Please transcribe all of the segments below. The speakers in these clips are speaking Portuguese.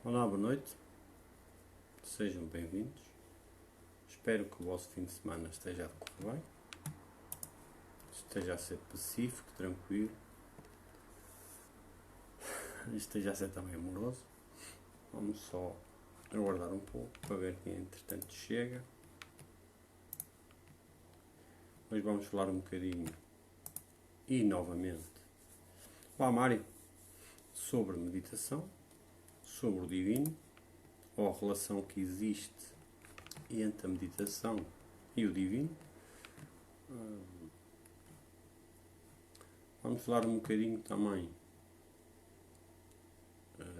Olá, boa noite, sejam bem-vindos. Espero que o vosso fim de semana esteja a decorrer bem, esteja a ser pacífico, tranquilo, esteja a ser também amoroso. Vamos só aguardar um pouco para ver quem entretanto chega. Hoje vamos falar um bocadinho e novamente, lá Mário, sobre meditação, sobre o divino, ou a relação que existe entre a meditação e o divino. Vamos falar um bocadinho também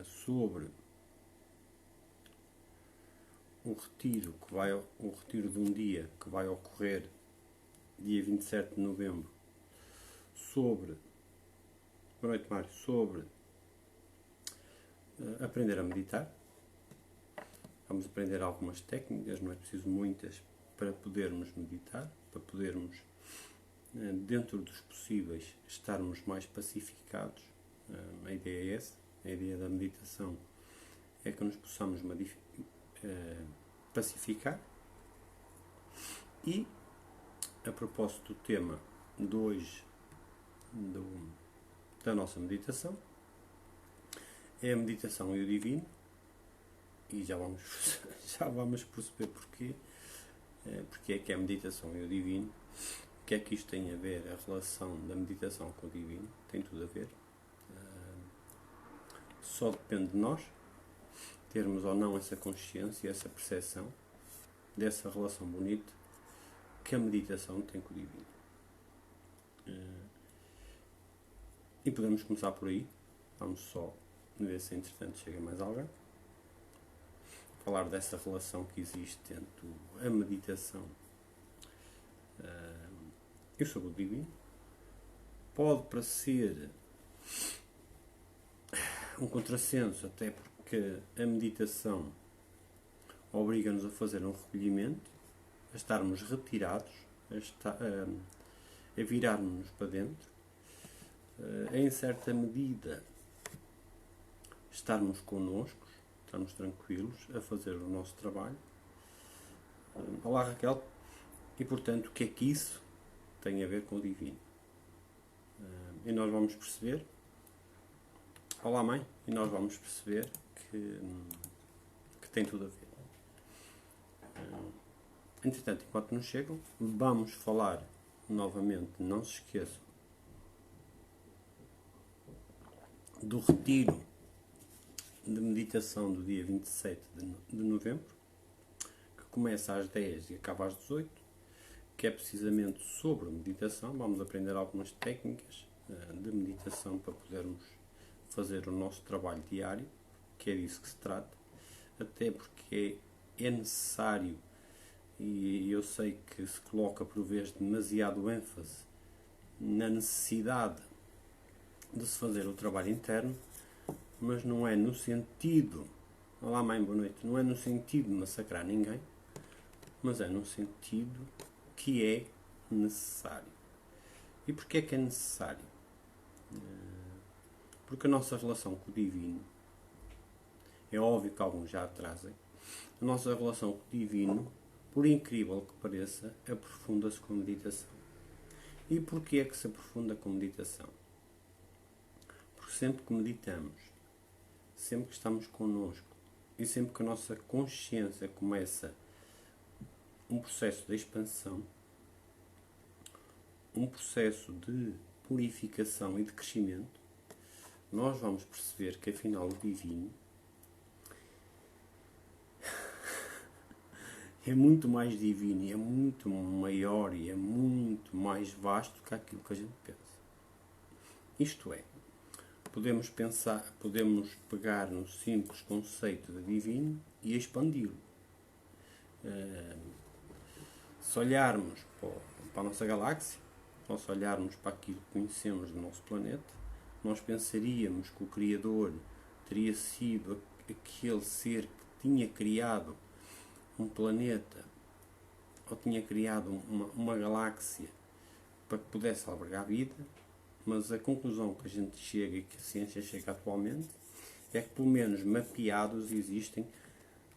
sobre o retiro de um dia que vai ocorrer dia 27 de novembro, boa noite Mário, sobre aprender a meditar. Vamos aprender algumas técnicas, não é preciso muitas, para podermos meditar, para podermos, dentro dos possíveis, estarmos mais pacificados. A ideia é essa, a ideia da meditação é que nos possamos pacificar. E, a propósito do tema de hoje, da nossa meditação, é a meditação e o divino, e já vamos perceber porquê, porque é que é a meditação e o divino, o que é que isto tem a ver, a relação da meditação com o divino, tem tudo a ver. Só depende de nós termos ou não essa consciência, essa percepção dessa relação bonita que a meditação tem com o divino. E podemos começar por aí. Vamos só ver se entretanto chega mais alguém. Falar dessa relação que existe entre a meditação e o sobre o divino. Pode parecer um contrassenso, até porque a meditação obriga-nos a fazer um recolhimento, a estarmos retirados, a virarmos-nos para dentro, em certa medida estarmos connosco, estarmos tranquilos a fazer o nosso trabalho. Olá Raquel, e portanto o que é que isso tem a ver com o divino? E nós vamos perceber, olá mãe, e nós vamos perceber que tem tudo a ver. Entretanto, enquanto nos chegam, vamos falar novamente, não se esqueçam, do retiro de meditação do dia 27 de novembro, que começa às 10 e acaba às 18, que é precisamente sobre meditação. Vamos aprender algumas técnicas de meditação para podermos fazer o nosso trabalho diário, que é disso que se trata, até porque é necessário, e eu sei que se coloca por vezes demasiado ênfase na necessidade de se fazer o trabalho interno, mas não é no sentido, olá mãe, boa noite, não é no sentido de massacrar ninguém, mas é no sentido que é necessário. E porquê é que é necessário? Porque a nossa relação com o divino, é óbvio que alguns já a trazem, a nossa relação com o divino, por incrível que pareça, aprofunda-se com a meditação. E porquê é que se aprofunda com a meditação? Porque sempre que meditamos, sempre que estamos connosco e sempre que a nossa consciência começa um processo de expansão, um processo de purificação e de crescimento, nós vamos perceber que afinal o divino é muito mais divino e é muito maior e é muito mais vasto que aquilo que a gente pensa. Isto é, podemos pegar no simples conceito de divino e expandi-lo. Se olharmos para a nossa galáxia, ou se olharmos para aquilo que conhecemos do nosso planeta, nós pensaríamos que o Criador teria sido aquele ser que tinha criado um planeta, ou tinha criado uma galáxia para que pudesse albergar a vida, mas a conclusão que a gente chega e que a ciência chega atualmente é que, pelo menos mapeados, existem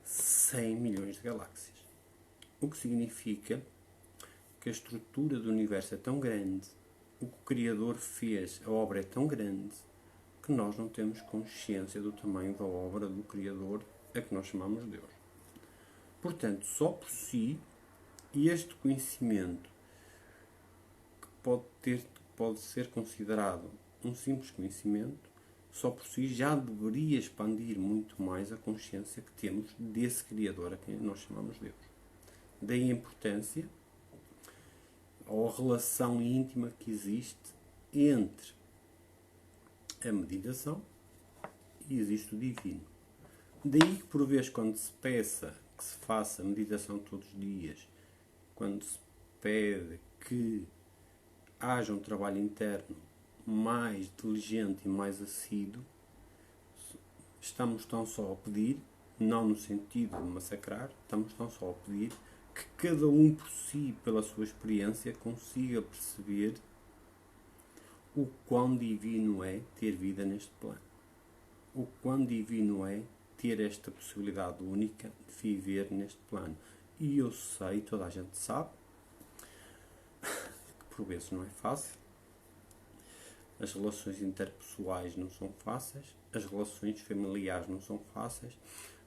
100 milhões de galáxias. O que significa que a estrutura do universo é tão grande, o que o Criador fez, a obra é tão grande, que nós não temos consciência do tamanho da obra do Criador, a que nós chamamos Deus. Portanto, só por si, este conhecimento, que pode ser considerado um simples conhecimento, só por si já deveria expandir muito mais a consciência que temos desse Criador, a quem nós chamamos Deus. Daí a importância ou a relação íntima que existe entre a meditação e existe o divino. Daí que, por vezes, quando se peça que se faça meditação todos os dias, quando se pede que haja um trabalho interno mais diligente e mais assíduo, estamos tão só a pedir, não no sentido de massacrar, estamos tão só a pedir que cada um por si, pela sua experiência, consiga perceber o quão divino é ter vida neste plano. O quão divino é ter esta possibilidade única de viver neste plano. E eu sei, toda a gente sabe, que por vezes não é fácil. As relações interpessoais não são fáceis, as relações familiares não são fáceis,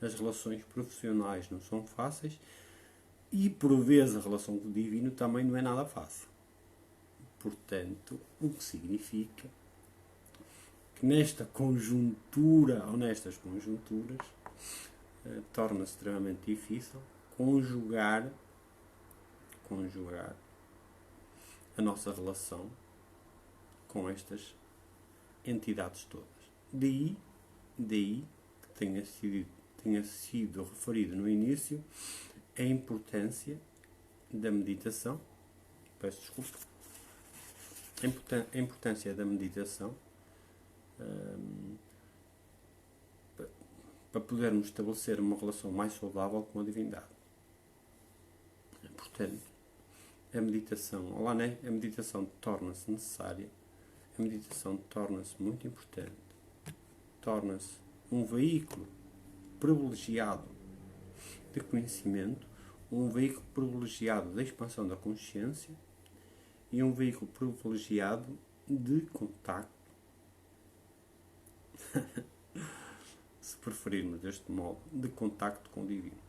as relações profissionais não são fáceis e, por vezes, a relação com o divino também não é nada fácil. Portanto, o que significa que nesta conjuntura, ou nestas conjunturas, torna-se extremamente difícil conjugar a nossa relação com estas entidades todas. Daí que tenha sido referido no início a importância da meditação, peço desculpa, a importância da meditação para podermos estabelecer uma relação mais saudável com a divindade. Portanto, a meditação torna-se necessária, a meditação torna-se muito importante, torna-se um veículo privilegiado de conhecimento, um veículo privilegiado da expansão da consciência e um veículo privilegiado de contacto, se preferirmos deste modo, de contacto com o divino.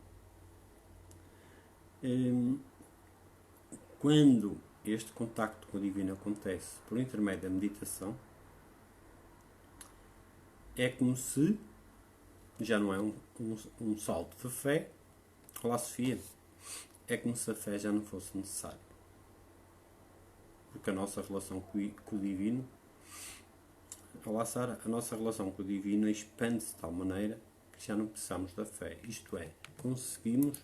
Quando este contacto com o divino acontece por intermédio da meditação, é como se já não é um salto de fé. Olá, Sofia. É como se a fé já não fosse necessária. Porque a nossa relação com o divino... Olá, Sara. A nossa relação com o divino expande-se de tal maneira que já não precisamos da fé. Isto é, conseguimos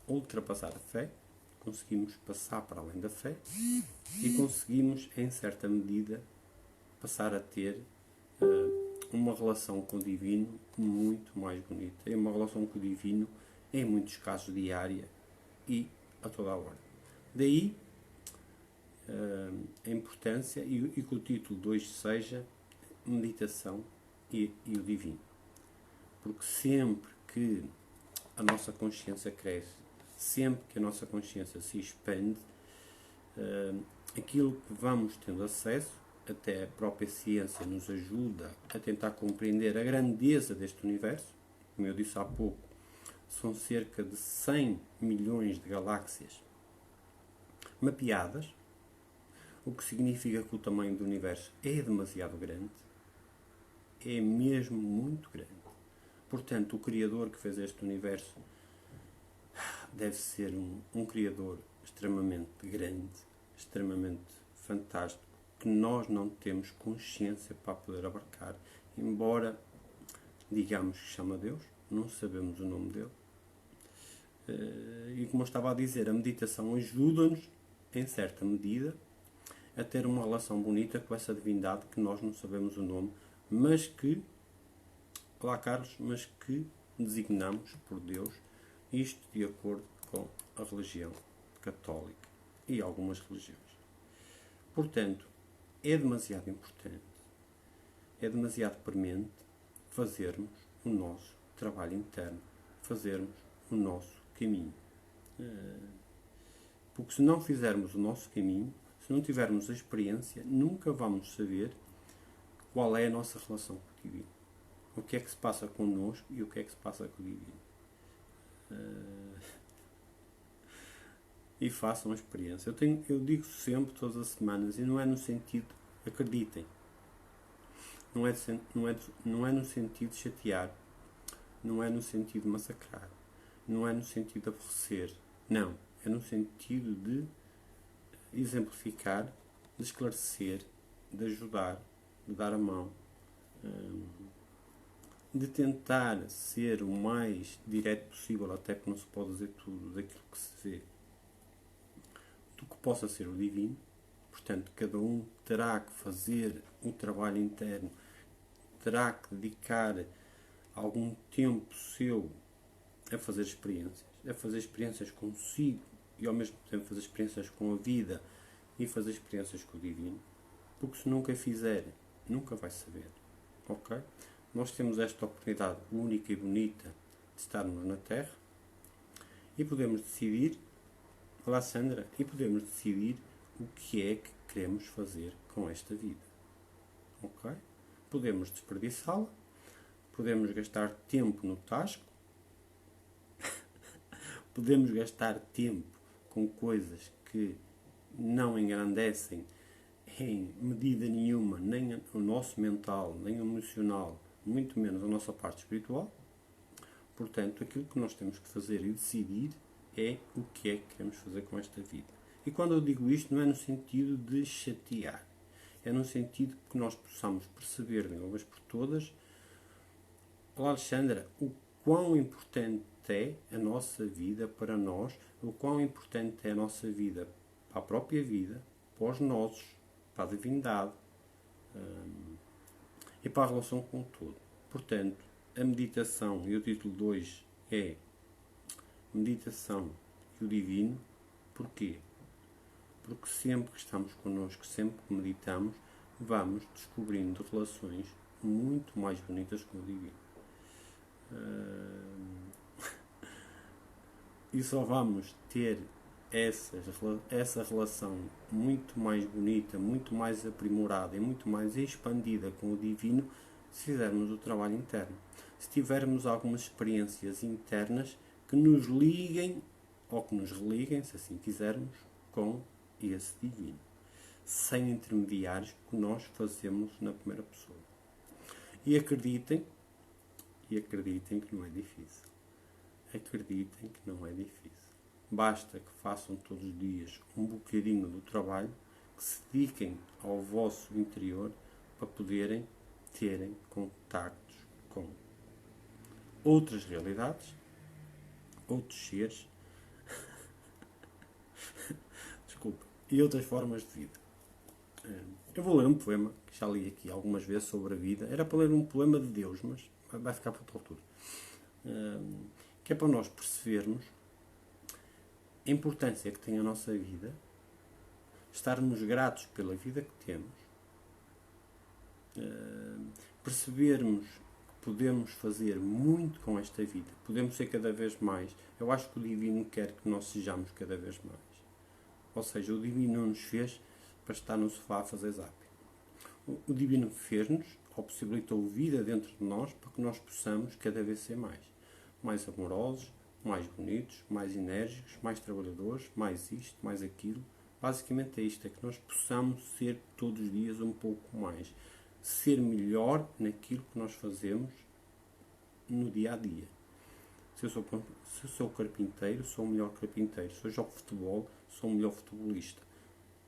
ultrapassar a fé, conseguimos passar para além da fé e conseguimos, em certa medida, passar a ter uma relação com o divino muito mais bonita. É uma relação com o divino, em muitos casos, diária e a toda a hora. Daí a importância e que o título de hoje seja Meditação e o Divino. Porque sempre que a nossa consciência cresce, sempre que a nossa consciência se expande, aquilo que vamos tendo acesso, até a própria ciência nos ajuda a tentar compreender a grandeza deste universo. Como eu disse há pouco, são cerca de 100 milhões de galáxias mapeadas, o que significa que o tamanho do universo é demasiado grande, é mesmo muito grande. Portanto, o Criador que fez este universo deve ser um Criador extremamente grande, extremamente fantástico, que nós não temos consciência para poder abarcar, embora digamos que chama Deus, não sabemos o nome dele. E como eu estava a dizer, a meditação ajuda-nos, em certa medida, a ter uma relação bonita com essa divindade que nós não sabemos o nome, mas que, olá Carlos, mas que designamos por Deus, isto de acordo com a religião católica e algumas religiões. Portanto, é demasiado importante, é demasiado premente fazermos o nosso trabalho interno, fazermos o nosso caminho. Porque se não fizermos o nosso caminho, se não tivermos a experiência, nunca vamos saber qual é a nossa relação com o Divino. O que é que se passa connosco e o que é que se passa com o Divino. E façam a experiência. Eu digo sempre, todas as semanas, e não é no sentido, acreditem, não é no sentido de chatear, não é no sentido de massacrar, não é no sentido de aborrecer, não, é no sentido de exemplificar, de esclarecer, de ajudar, de dar a mão, de tentar ser o mais direto possível, até que não se pode dizer tudo daquilo que se vê, do que possa ser o divino. Portanto, cada um terá que fazer um trabalho interno, terá que dedicar algum tempo seu a fazer experiências consigo e ao mesmo tempo fazer experiências com a vida e fazer experiências com o divino, porque se nunca fizer, nunca vai saber, ok? Nós temos esta oportunidade única e bonita de estarmos na Terra e podemos decidir, olá Sandra, e podemos decidir o que é que queremos fazer com esta vida, ok? Podemos desperdiçá-la, podemos gastar tempo no tasco, podemos gastar tempo com coisas que não engrandecem em medida nenhuma nem o nosso mental, nem o emocional, muito menos a nossa parte espiritual. Portanto, aquilo que nós temos que fazer e decidir é o que é que queremos fazer com esta vida. E quando eu digo isto, não é no sentido de chatear, é no sentido que nós possamos perceber de uma vez por todas, olá Alexandra, o quão importante é a nossa vida para nós, o quão importante é a nossa vida para a própria vida, para os nossos, para a divindade e para a relação com o todo. Portanto, a meditação, e o título de hoje é Meditação e o Divino. Porquê? Porque sempre que estamos connosco, sempre que meditamos, vamos descobrindo relações muito mais bonitas com o Divino. E só vamos ter essa relação muito mais bonita, muito mais aprimorada e muito mais expandida com o Divino se fizermos o trabalho interno. Se tivermos algumas experiências internas que nos liguem ou que nos religuem, se assim quisermos, com esse Divino. Sem intermediários, que nós fazemos na primeira pessoa. E acreditem que não é difícil. Acreditem que não é difícil. Basta que façam todos os dias um bocadinho do trabalho, que se dediquem ao vosso interior para poderem terem contactos com outras realidades, outros seres, desculpa, e outras formas de vida. Eu vou ler um poema, que já li aqui algumas vezes sobre a vida. Era para ler um poema de Deus, mas vai ficar para outra altura. Que é para nós percebermos a importância que tem a nossa vida, estarmos gratos pela vida que temos, percebermos que podemos fazer muito com esta vida, podemos ser cada vez mais. Eu acho que o Divino quer que nós sejamos cada vez mais. Ou seja, o Divino não nos fez para estar no sofá a fazer zapping. O Divino fez-nos, ou possibilitou vida dentro de nós, para que nós possamos cada vez ser mais amorosos, mais bonitos, mais enérgicos, mais trabalhadores, mais isto, mais aquilo. Basicamente é isto, é que nós possamos ser todos os dias um pouco mais. Ser melhor naquilo que nós fazemos no dia a dia. Se eu sou carpinteiro, sou o melhor carpinteiro. Se eu jogo futebol, sou o melhor futebolista.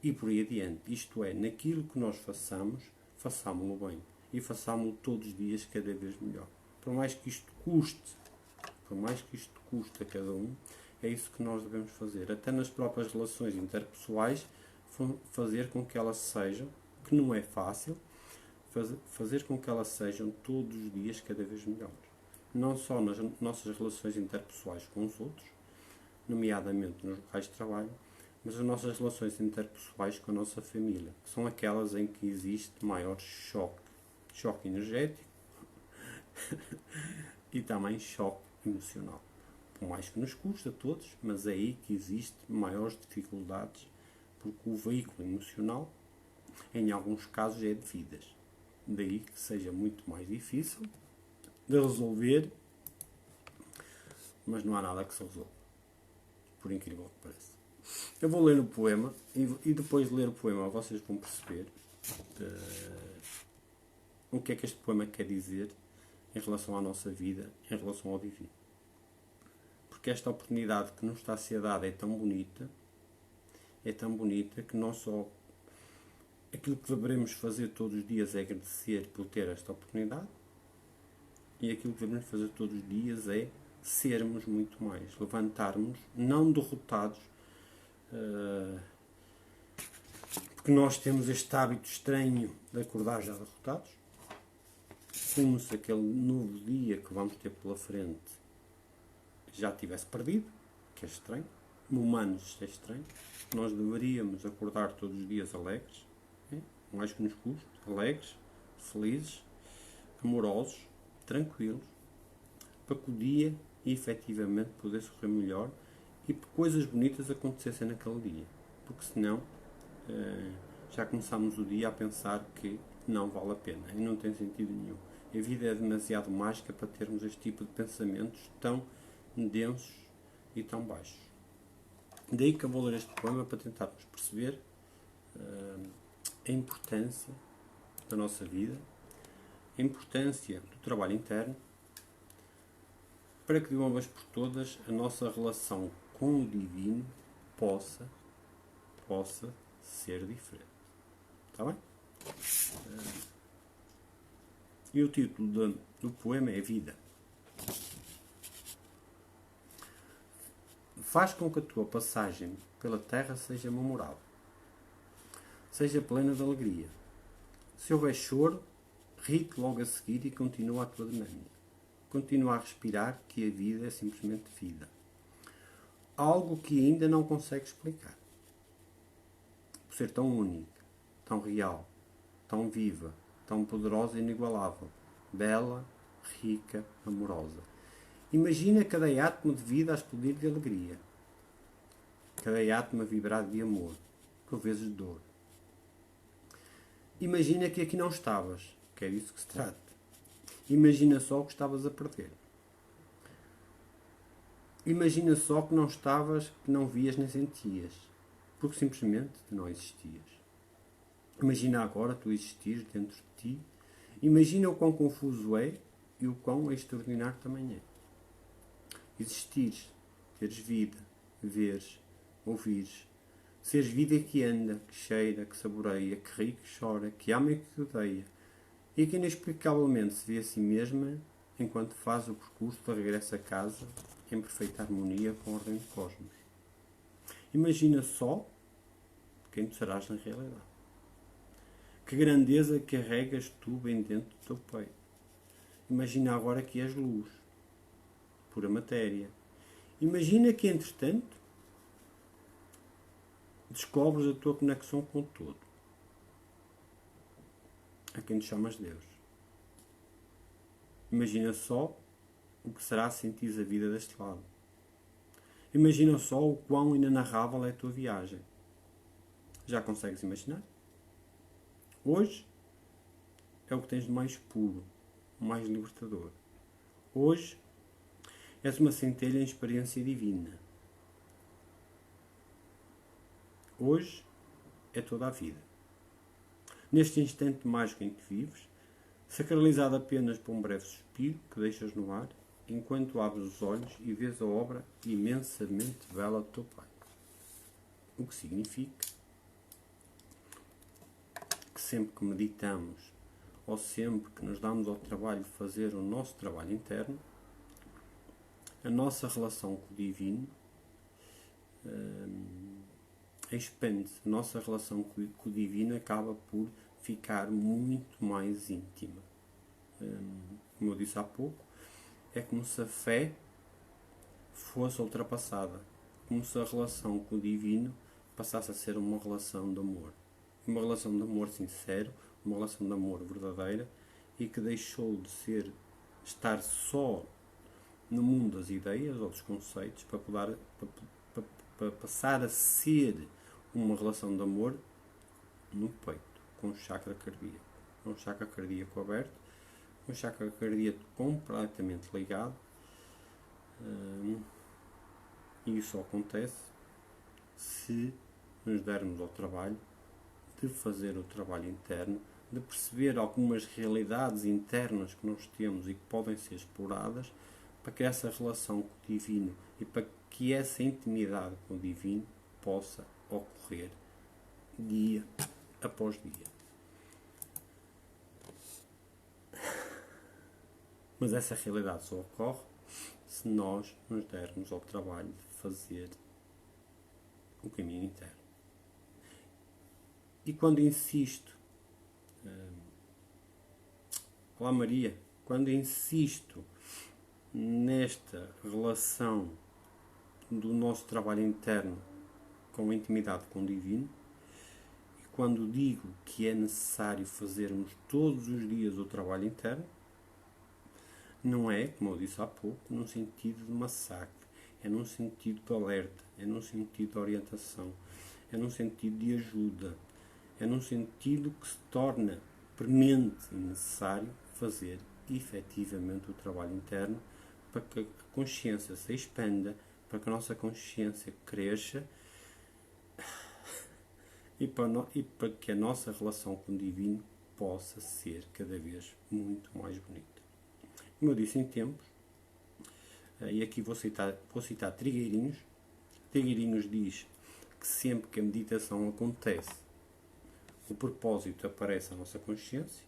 E por aí adiante. Isto é, naquilo que nós façamos, façámo-lo bem. E façámo-lo todos os dias cada vez melhor. Por mais que isto custe a cada um, é isso que nós devemos fazer. Até nas próprias relações interpessoais, fazer com que elas sejam, que não é fácil, fazer com que elas sejam todos os dias cada vez melhores. Não só nas nossas relações interpessoais com os outros, nomeadamente nos locais de trabalho, mas as nossas relações interpessoais com a nossa família, que são aquelas em que existe maior choque energético, e também choque emocional. Por mais que nos custa a todos, mas é aí que existe maiores dificuldades, porque o veículo emocional, em alguns casos, é de vidas. Daí que seja muito mais difícil de resolver, mas não há nada que se resolva, por incrível que pareça. Eu vou ler o poema e depois de ler o poema vocês vão perceber o que é que este poema quer dizer em relação à nossa vida, em relação ao divino. Porque esta oportunidade que nos está a ser dada é tão bonita que não só aquilo que devemos fazer todos os dias é agradecer por ter esta oportunidade, e aquilo que devemos fazer todos os dias é sermos muito mais, levantarmos, não derrotados, porque nós temos este hábito estranho de acordar já derrotados, como se aquele novo dia que vamos ter pela frente já tivesse perdido, que é estranho, humanos isto é estranho. Nós deveríamos acordar todos os dias alegres, mais que nos custe, alegres, felizes, amorosos, tranquilos, para que o dia efetivamente pudesse correr melhor e que coisas bonitas acontecessem naquele dia, porque senão já começámos o dia a pensar que não vale a pena e não tem sentido nenhum. A vida é demasiado mágica para termos este tipo de pensamentos tão densos e tão baixos. Daí que eu vou ler este poema para tentarmos perceber a importância da nossa vida, a importância do trabalho interno, para que de uma vez por todas a nossa relação com o divino possa ser diferente. Está bem? E o título do poema é Vida. Faz com que a tua passagem pela terra seja memorável, seja plena de alegria. Se houver choro, ri-te logo a seguir e continua a tua dinâmica. Continua a respirar, que a vida é simplesmente vida. Algo que ainda não consegues explicar. Por ser tão única, tão real, tão viva, tão poderosa e inigualável, bela, rica, amorosa. Imagina cada átomo de vida a explodir de alegria, cada átomo a vibrar de amor, por vezes de dor. Imagina que aqui não estavas, que é disso que se trata. Imagina só o que estavas a perder. Imagina só que não estavas, que não vias nem sentias, porque simplesmente não existias. Imagina agora tu existires dentro de ti. Imagina o quão confuso é e o quão extraordinário também é. Existires, teres vida, veres, ouvires, seres vida que anda, que cheira, que saboreia, que ri, que chora, que ama e que odeia, e que inexplicavelmente se vê a si mesma enquanto faz o percurso de regresso a casa em perfeita harmonia com a ordem do cosmos. Imagina só quem tu serás na realidade. Que grandeza carregas tu bem dentro do teu peito. Imagina agora que és luz, pura matéria. Imagina que, entretanto, descobres a tua conexão com o todo, a quem te chamas Deus. Imagina só o que será sentir a vida deste lado. Imagina só o quão inenarrável é a tua viagem. Já consegues imaginar? Hoje é o que tens de mais puro, mais libertador. Hoje és uma centelha em experiência divina. Hoje é toda a vida. Neste instante mágico em que vives, sacralizado apenas por um breve suspiro que deixas no ar, enquanto abres os olhos e vês a obra imensamente bela do teu Pai. O que significa que sempre que meditamos ou sempre que nos damos ao trabalho de fazer o nosso trabalho interno, a nossa relação com o divino expande-se. A nossa relação com o divino acaba por ficar muito mais íntima. Como eu disse há pouco, é como se a fé fosse ultrapassada, como se a relação com o divino passasse a ser uma relação de amor. Uma relação de amor sincero, uma relação de amor verdadeira, e que deixou de ser estar só no mundo das ideias ou dos conceitos para passar a ser uma relação de amor no peito, com o chakra cardíaco. Com o chakra cardíaco aberto, com o chakra cardíaco completamente ligado. E isso acontece se nos dermos ao trabalho de fazer o trabalho interno, de perceber algumas realidades internas que nós temos e que podem ser exploradas, para que essa relação com o divino e para que essa intimidade com o divino possa ocorrer dia após dia. Mas essa realidade só ocorre se nós nos dermos ao trabalho de fazer o caminho interno. E quando insisto, olá Maria, quando insisto nesta relação do nosso trabalho interno com a intimidade com o divino, e quando digo que é necessário fazermos todos os dias o trabalho interno, não é, como eu disse há pouco, num sentido de massacre, é num sentido de alerta, é num sentido de orientação, é num sentido de ajuda, é num sentido que se torna premente e necessário fazer efetivamente o trabalho interno para que a consciência se expanda, para que a nossa consciência cresça e para que a nossa relação com o divino possa ser cada vez muito mais bonita. Como eu disse em tempos, e aqui vou citar Trigueirinhos. Trigueirinhos diz que sempre que a meditação acontece, o propósito aparece à nossa consciência.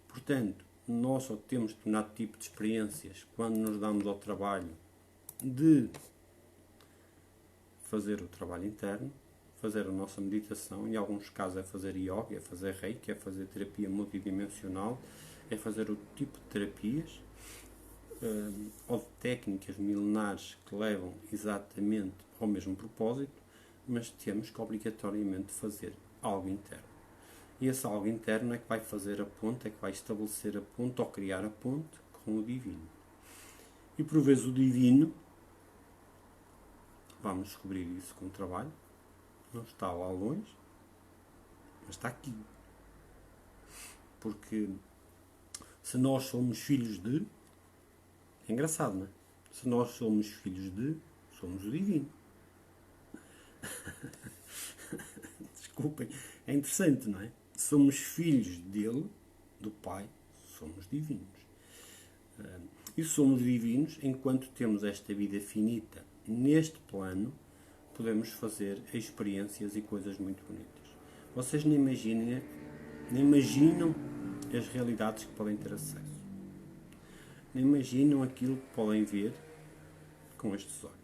Portanto, nós só temos determinado tipo de experiências quando nos damos ao trabalho de fazer o trabalho interno, fazer a nossa meditação, em alguns casos é fazer yoga, é fazer reiki, é fazer terapia multidimensional, é fazer outro tipo de terapias, ou de técnicas milenares que levam exatamente ao mesmo propósito, mas temos que obrigatoriamente fazer algo interno. E esse algo interno é que vai fazer a ponte, é que vai estabelecer a ponte ou criar a ponte com o divino. E por vezes o divino, vamos descobrir isso com o trabalho, não está lá longe, mas está aqui. Porque se nós somos filhos de... É engraçado, não é? Se nós somos filhos de... somos o divino. Desculpem, é interessante, não é? Somos filhos dele, do Pai, somos divinos. E somos divinos enquanto temos esta vida finita neste plano, podemos fazer experiências e coisas muito bonitas. Vocês nem imaginam as realidades que podem ter acesso. Nem imaginam aquilo que podem ver com estes olhos.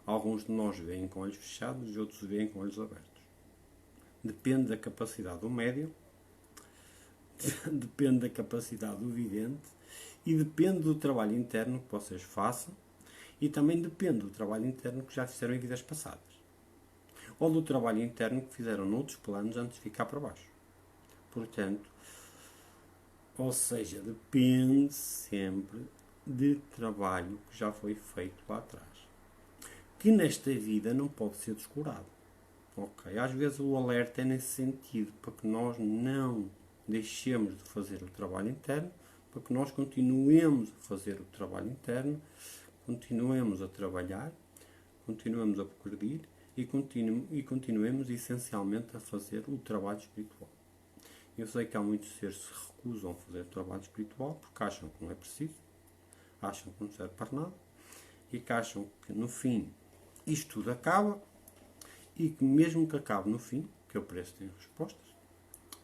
Alguns de nós veem com olhos fechados e outros veem com olhos abertos. Depende da capacidade do médium, depende da capacidade do vidente e depende do trabalho interno que vocês façam e também depende do trabalho interno que já fizeram em vidas passadas. Ou do trabalho interno que fizeram noutros planos antes de ficar para baixo. Portanto, ou seja, depende sempre de trabalho que já foi feito lá atrás. Que nesta vida não pode ser descurado. Ok? Às vezes o alerta é nesse sentido, para que nós não deixemos de fazer o trabalho interno, para que nós continuemos a fazer o trabalho interno, continuemos a trabalhar, continuemos a progredir e continuemos essencialmente a fazer o trabalho espiritual. Eu sei que há muitos seres que se recusam a fazer o trabalho espiritual porque acham que não é preciso, acham que não serve para nada e que acham que no fim isto tudo acaba e que mesmo que acabe no fim, que eu preço tem respostas,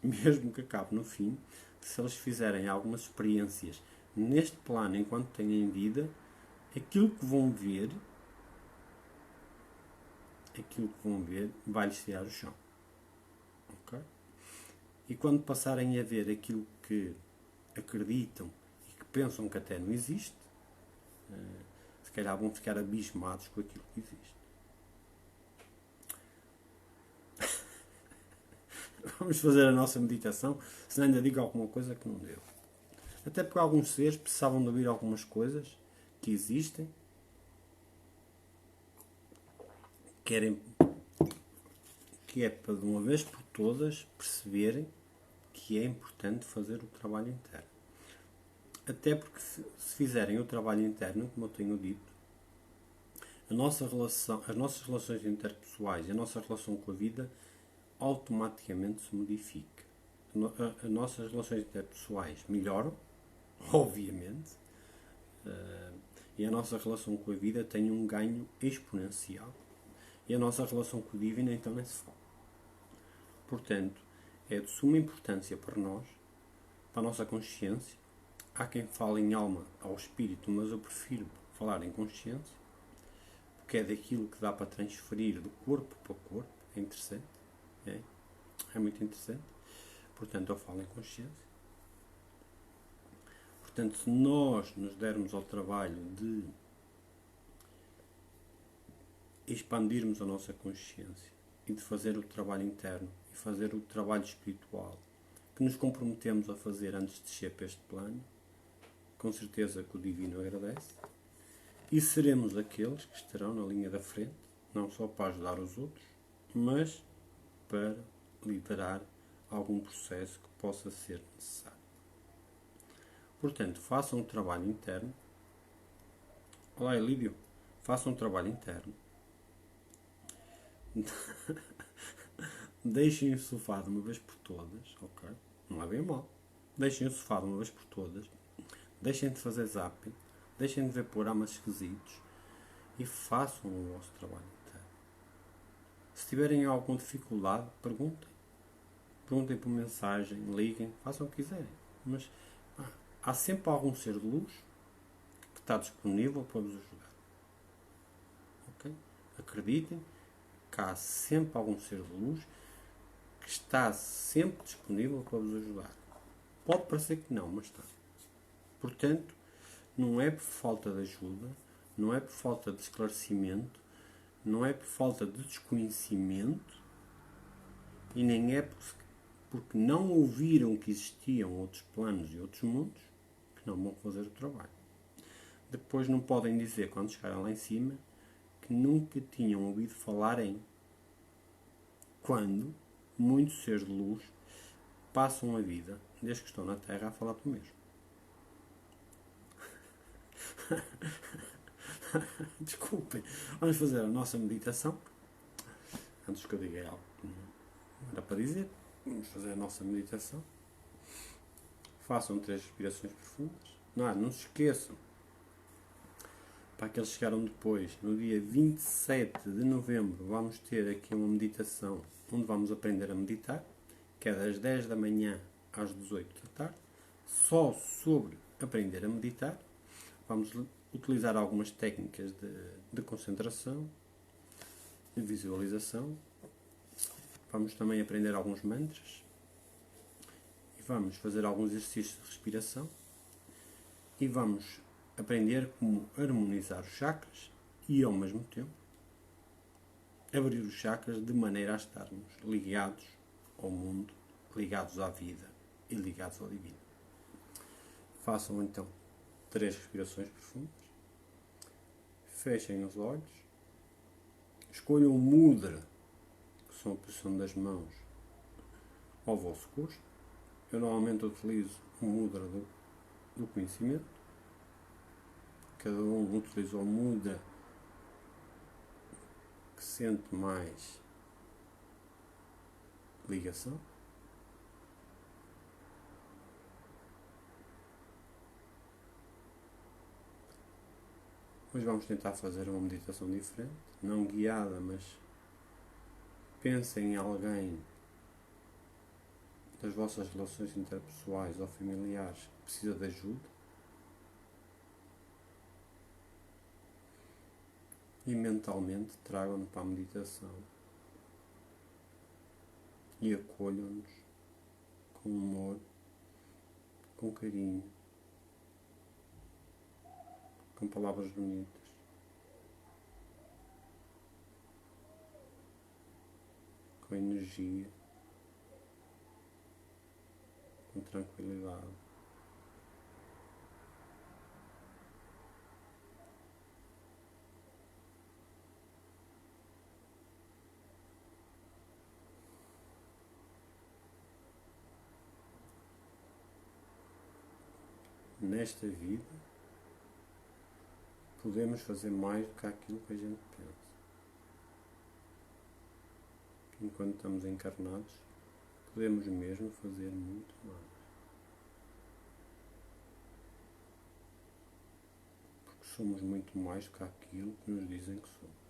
mesmo que acabe no fim, se eles fizerem algumas experiências neste plano enquanto têm vida, aquilo que vão ver vai-lhes tirar o chão. Ok? E quando passarem a ver aquilo que acreditam e que pensam que até não existe, se calhar vão ficar abismados com aquilo que existe. Vamos fazer a nossa meditação, senão ainda digo alguma coisa que não deu. Até porque alguns seres precisavam de ouvir algumas coisas que existem, querem que é para de uma vez por todas perceberem que é importante fazer o trabalho interno. Até porque se fizerem o trabalho interno, como eu tenho dito, a nossa relação, as nossas relações interpessoais e a nossa relação com a vida automaticamente se modifica. As nossas relações interpessoais melhoram, obviamente, e a nossa relação com a vida tem um ganho exponencial. E a nossa relação com o divino então nem se fala. Portanto, é de suma importância para nós, para a nossa consciência. Há quem fale em alma ao espírito, mas eu prefiro falar em consciência, porque é daquilo que dá para transferir do corpo para o corpo. É interessante. É muito interessante. Portanto, eu falo em consciência. Portanto, se nós nos dermos ao trabalho de expandirmos a nossa consciência e de fazer o trabalho interno e fazer o trabalho espiritual que nos comprometemos a fazer antes de descer para este plano, com certeza que o Divino agradece, e seremos aqueles que estarão na linha da frente, não só para ajudar os outros, mas para liderar algum processo que possa ser necessário. Portanto, façam um trabalho interno. Olá, Elídio. Façam um trabalho interno. Deixem o sofá de uma vez por todas, ok? Não é bem mal. Deixem o sofá de uma vez por todas. Deixem de fazer zapping. Deixem de ver programas esquisitos. E façam o vosso trabalho interno. Se tiverem alguma dificuldade, perguntem. Perguntem por mensagem, liguem, façam o que quiserem. Mas há sempre algum ser de luz que está disponível para vos ajudar. Ok? Acreditem que há sempre algum ser de luz que está sempre disponível para vos ajudar. Pode parecer que não, mas está. Portanto, não é por falta de ajuda, não é por falta de esclarecimento, não é por falta de desconhecimento e nem é porque não ouviram que existiam outros planos e outros mundos que não vão fazer o trabalho. Depois não podem dizer, quando chegarem lá em cima, que nunca tinham ouvido falar em, quando muitos seres de luz passam a vida, desde que estão na Terra, a falar do mesmo. Desculpem, vamos fazer a nossa meditação. Antes que eu diga algo que não era para dizer, vamos fazer a nossa meditação. Façam 3 respirações profundas. Não se esqueçam. Para aqueles que chegaram depois, no dia 27 de novembro, vamos ter aqui uma meditação onde vamos aprender a meditar, que é das 10 da manhã às 18 da tarde, só sobre aprender a meditar. Vamos utilizar algumas técnicas de concentração, de visualização. Vamos também aprender alguns mantras. E vamos fazer alguns exercícios de respiração. E vamos aprender como harmonizar os chakras e, ao mesmo tempo, abrir os chakras de maneira a estarmos ligados ao mundo, ligados à vida e ligados ao divino. Façam então 3 respirações profundas. Fechem os olhos. Escolham o mudra, que são a posição das mãos, ao vosso gosto. Eu normalmente utilizo o mudra do conhecimento. Cada um utiliza o mudra que sente mais ligação. Hoje vamos tentar fazer uma meditação diferente, não guiada, mas pensem em alguém das vossas relações interpessoais ou familiares que precisa de ajuda e mentalmente tragam-no para a meditação e acolham-nos com amor, com carinho, com palavras bonitas, com energia, com tranquilidade. nesta vida podemos fazer mais do que aquilo que a gente pensa. Enquanto estamos encarnados, podemos mesmo fazer muito mais. Porque somos muito mais do que aquilo que nos dizem que somos.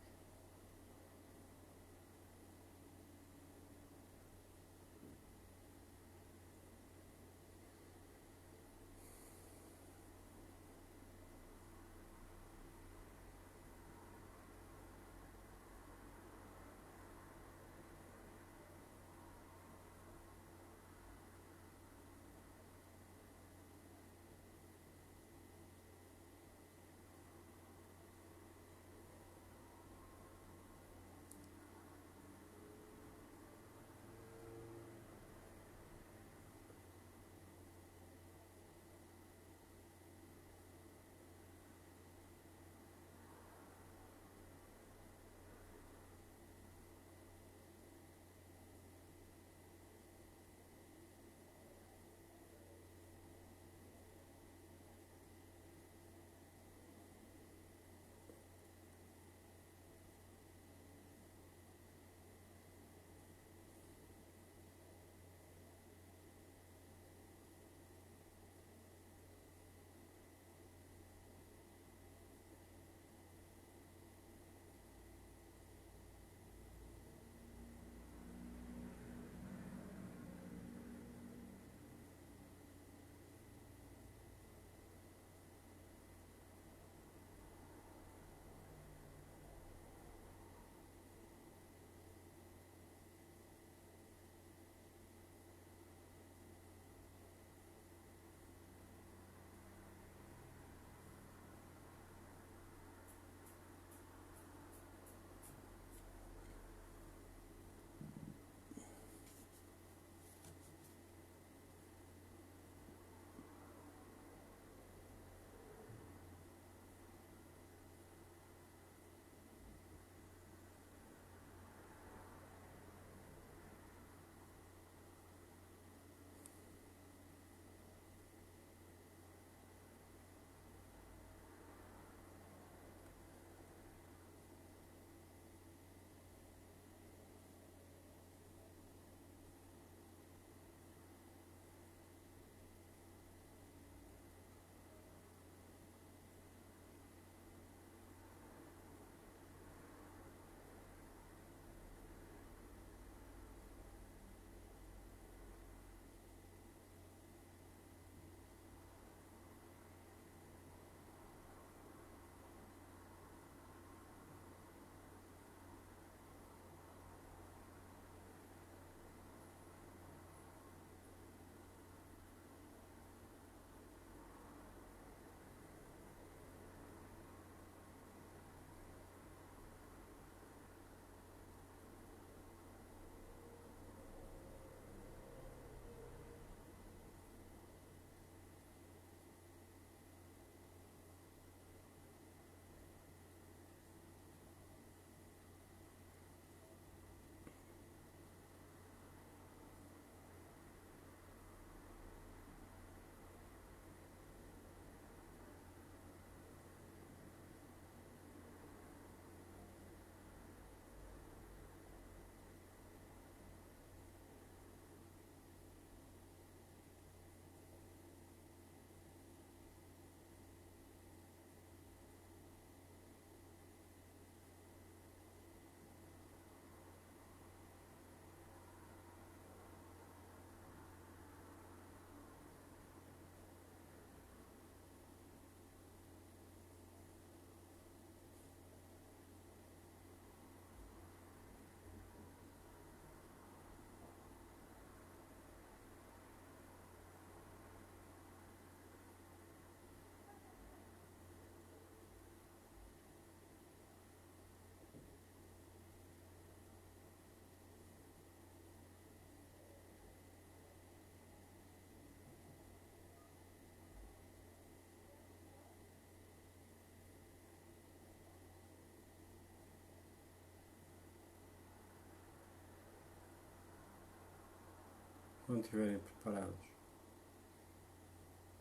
Quando estiverem preparados,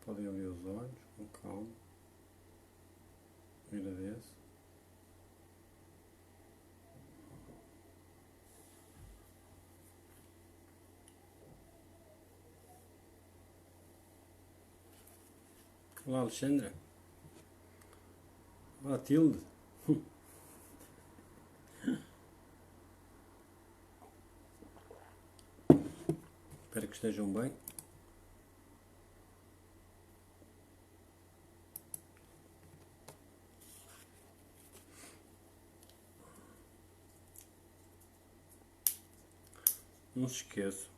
podem abrir os olhos. com calma, agradeço. Olá, Alexandra. Olá, Tilde. Espero que estejam bem. Não se esqueçam.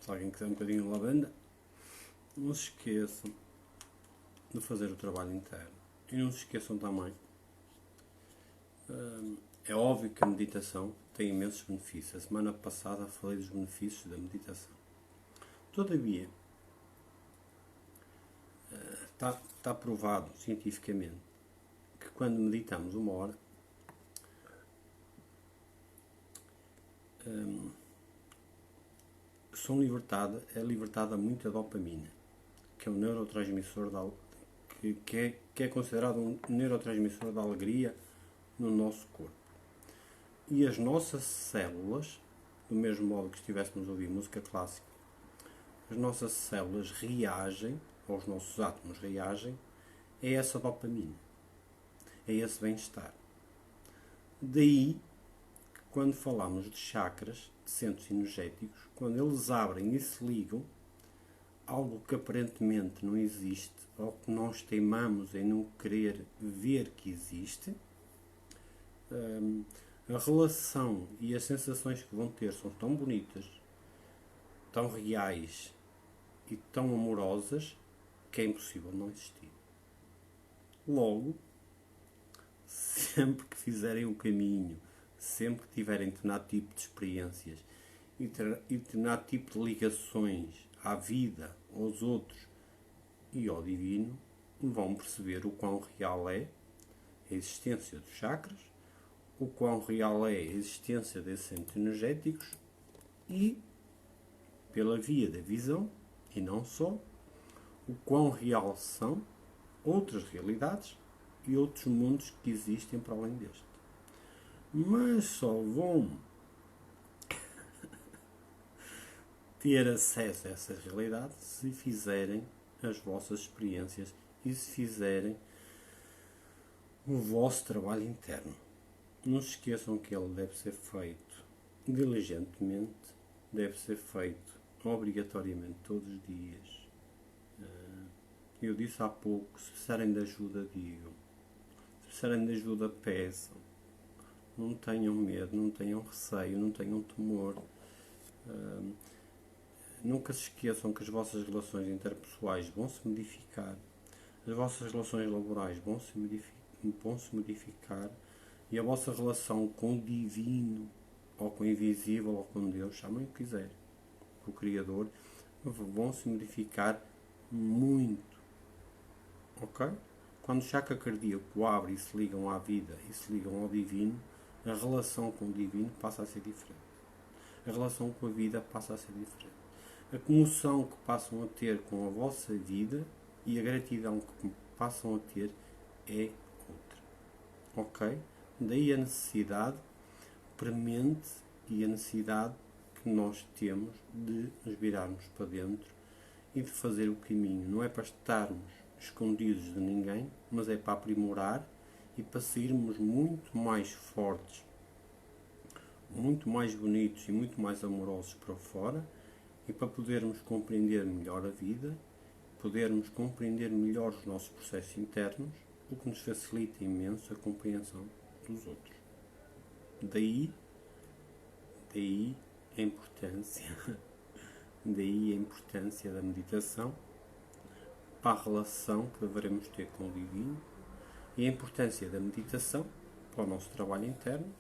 Se alguém quiser um bocadinho de lavanda, não se esqueçam de fazer o trabalho interno. E não se esqueçam também. É óbvio que a meditação tem imensos benefícios. A semana passada falei dos benefícios da meditação. Todavia, está provado cientificamente que quando meditamos 1 hora, é libertada muita dopamina, que é um neurotransmissor que é considerado um neurotransmissor da alegria no nosso corpo. E as nossas células, do mesmo modo que estivéssemos a ouvir música clássica, as nossas células reagem, ou os nossos átomos reagem, a essa dopamina, a esse bem-estar. Daí que quando falamos de chakras, de centros energéticos, quando eles abrem e se ligam, algo que aparentemente não existe, ou que nós teimamos em não querer ver que existe, a relação e as sensações que vão ter são tão bonitas, tão reais e tão amorosas que é impossível não existir. Logo, sempre que fizerem o caminho, sempre que tiverem determinado tipo de experiências e determinado tipo de ligações à vida, aos outros e ao divino, vão perceber o quão real é a existência dos chakras, o quão real é a existência desses centros energéticos e, pela via da visão, e não só, o quão real são outras realidades e outros mundos que existem para além deste. Mas só vão ter acesso a essa realidade se fizerem as vossas experiências e se fizerem o vosso trabalho interno. Não se esqueçam que ele deve ser feito diligentemente, deve ser feito obrigatoriamente todos os dias. Eu disse há pouco, se precisarem de ajuda, digam. Se precisarem de ajuda, peçam. Não tenham medo, não tenham receio, não tenham temor. Nunca se esqueçam que as vossas relações interpessoais vão se modificar. As vossas relações laborais vão se modificar. E a vossa relação com o divino, ou com o invisível, ou com Deus, chamem o que quiserem, com o Criador, vão se modificar muito. Ok? Quando o chakra cardíaco abre e se ligam à vida e se ligam ao divino, a relação com o divino passa a ser diferente. A relação com a vida passa a ser diferente. A comoção que passam a ter com a vossa vida e a gratidão que passam a ter é outra. Ok? Daí a necessidade premente e a necessidade que nós temos de nos virarmos para dentro e de fazer o caminho. Não é para estarmos escondidos de ninguém, mas é para aprimorar e para sairmos muito mais fortes, muito mais bonitos e muito mais amorosos para fora e para podermos compreender melhor a vida, podermos compreender melhor os nossos processos internos, o que nos facilita imenso a compreensão dos outros. Daí a importância da meditação para a relação que devemos ter com o divino e a importância da meditação para o nosso trabalho interno,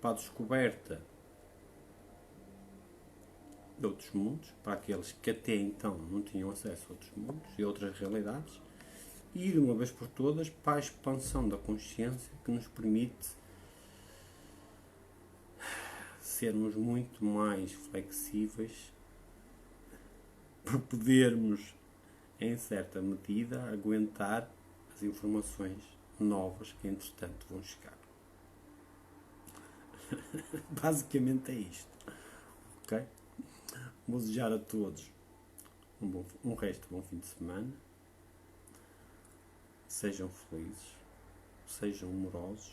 para a descoberta de outros mundos, para aqueles que até então não tinham acesso a outros mundos e outras realidades, e de uma vez por todas para a expansão da consciência que nos permite sermos muito mais flexíveis para podermos, em certa medida, aguentar as informações novas que entretanto vão chegar. Basicamente é isto. Ok? Vou desejar a todos um resto de bom fim de semana. Sejam felizes, sejam amorosos,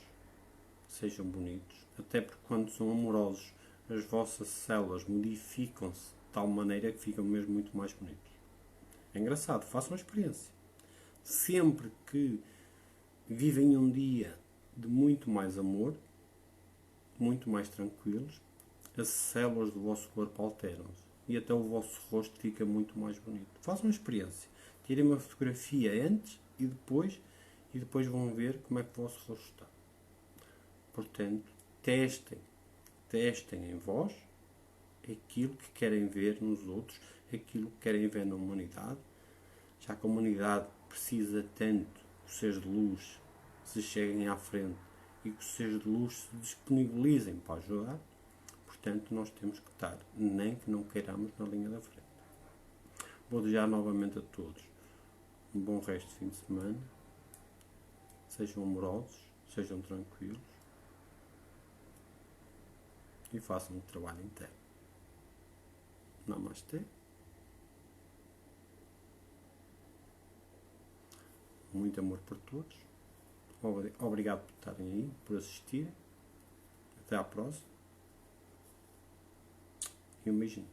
sejam bonitos. Até porque quando são amorosos, as vossas células modificam-se de tal maneira que ficam mesmo muito mais bonitos. É engraçado, façam a experiência. Sempre que vivem um dia de muito mais amor, muito mais tranquilos, as células do vosso corpo alteram-se e até o vosso rosto fica muito mais bonito. Façam uma experiência. Tirem uma fotografia antes e depois vão ver como é que o vosso rosto está. Portanto, testem em vós aquilo que querem ver nos outros, aquilo que querem ver na humanidade, já que a humanidade precisa tanto que os seres de luz se cheguem à frente e que os seres de luz se disponibilizem para ajudar. Portanto, nós temos que estar, nem que não queiramos, na linha da frente. Vou desejar novamente a todos um bom resto de fim de semana. Sejam amorosos, sejam tranquilos e façam um trabalho interno. Namastê. Muito amor por todos. Obrigado por estarem aí, por assistirem. Até à próxima. E um beijinho.